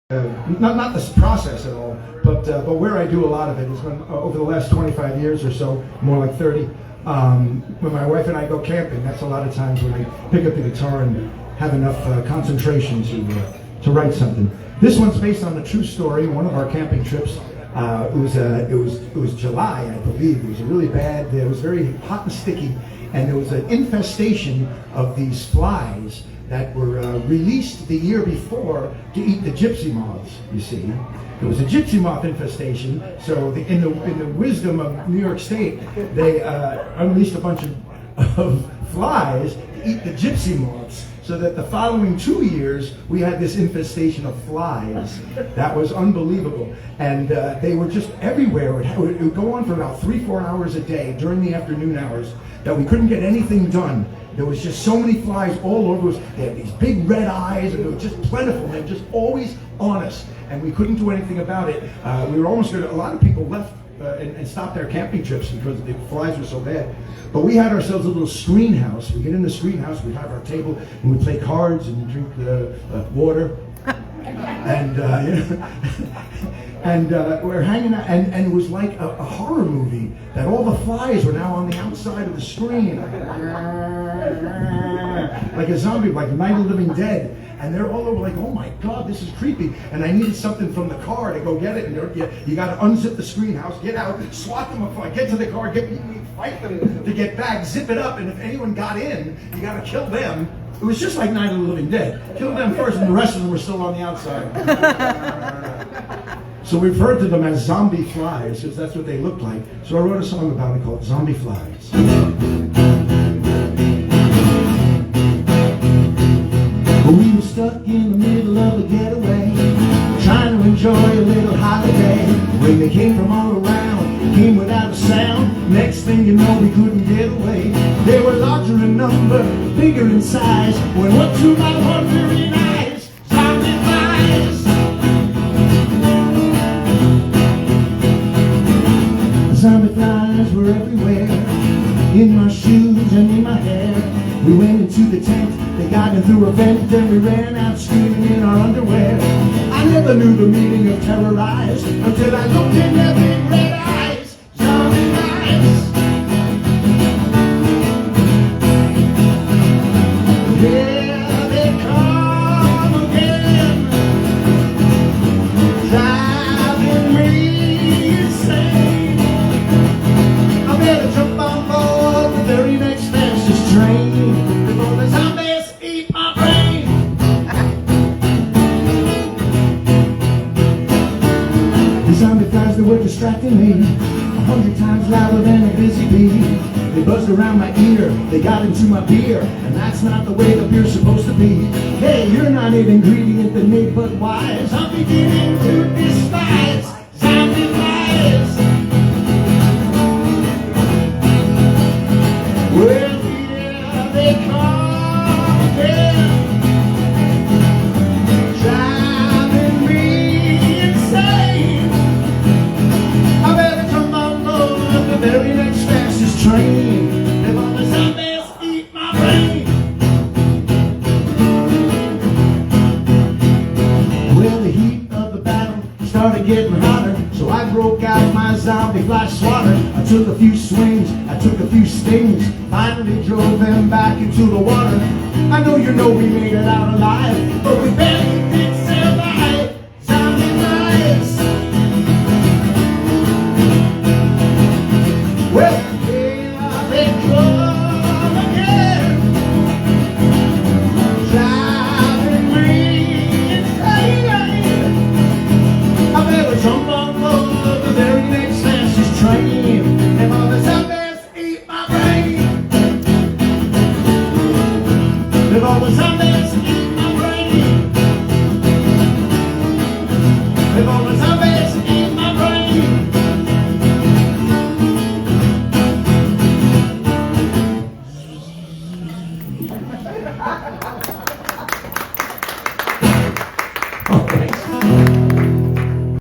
not this process at all, but where I do a lot of it is when over the last 25 years or so, more like 30, when my wife and I go camping. That's a lot of times when I pick up the guitar and have enough concentration to write something. This one's based on a true story. One of our camping trips. It was July, I believe. It was really bad. It was very hot and sticky, and there was an infestation of these flies that were released the year before to eat the gypsy moths. You see, there was a gypsy moth infestation. So in the wisdom of New York State, they unleashed a bunch of flies to eat the gypsy moths. So that the following 2 years, we had this infestation of flies. That was unbelievable. And they were just everywhere. It would go on for about 3-4 hours a day during the afternoon hours that we couldn't get anything done. There was just so many flies all over us. They had these big red eyes, and they were just plentiful. They were just always on us, and we couldn't do anything about it. We were almost going to, a lot of people left and stopped their camping trips because the flies were so bad. But we had ourselves a little screen house. We get in the screen house, we'd have our table, and we'd play cards and drink water. And we're hanging out, and it was like a horror movie, that all the flies were now on the outside of the screen, like a zombie, like Night of the Living Dead, and they're all over, like, oh my God, this is creepy. And I needed something from the car to go get it, and you got to unzip the screen house, get out, swat them apart, get to the car, fight them to get back, zip it up, and if anyone got in, you got to kill them. It was just like Night of the Living Dead. Kill them first, and the rest of them were still on the outside. So we referred to them as zombie flies, because that's what they looked like. So I wrote a song about it called Zombie Flies. We were stuck in the middle of a getaway, trying to enjoy a little holiday. When they came from all around, came without a sound. Next thing you know, we couldn't get away. They were larger in number, bigger in size. When what to my wondering eyes, zombie flies. Zombie flies were everywhere, in my shoes and in my hair. We went into the tent, they got in through a vent, then we ran out screaming in our underwear. I never knew the meaning of terrorize until I looked in their big red eyes. Zombie flies. Here they come again, driving me insane. I better jump on board the very next fastest train before the zombies eat my brain. The zombie flies, they were distracting me 100 times louder than a busy bee. They buzzed around my ear, they got into my beer, and that's not the way the beer's supposed to be. Hey, you're not an ingredient that made but wise. I'm beginning to despise zombie flies. Well, here they come again, driving me insane. I better jump on board the very next fastest train before the zombies eat my brain. Well, the heat of the battle started getting hotter, so I broke out my zombie fly swatter. I took a few swings, I took a few stings, finally drove them back into the water. I know you know we made it out alive, but we barely did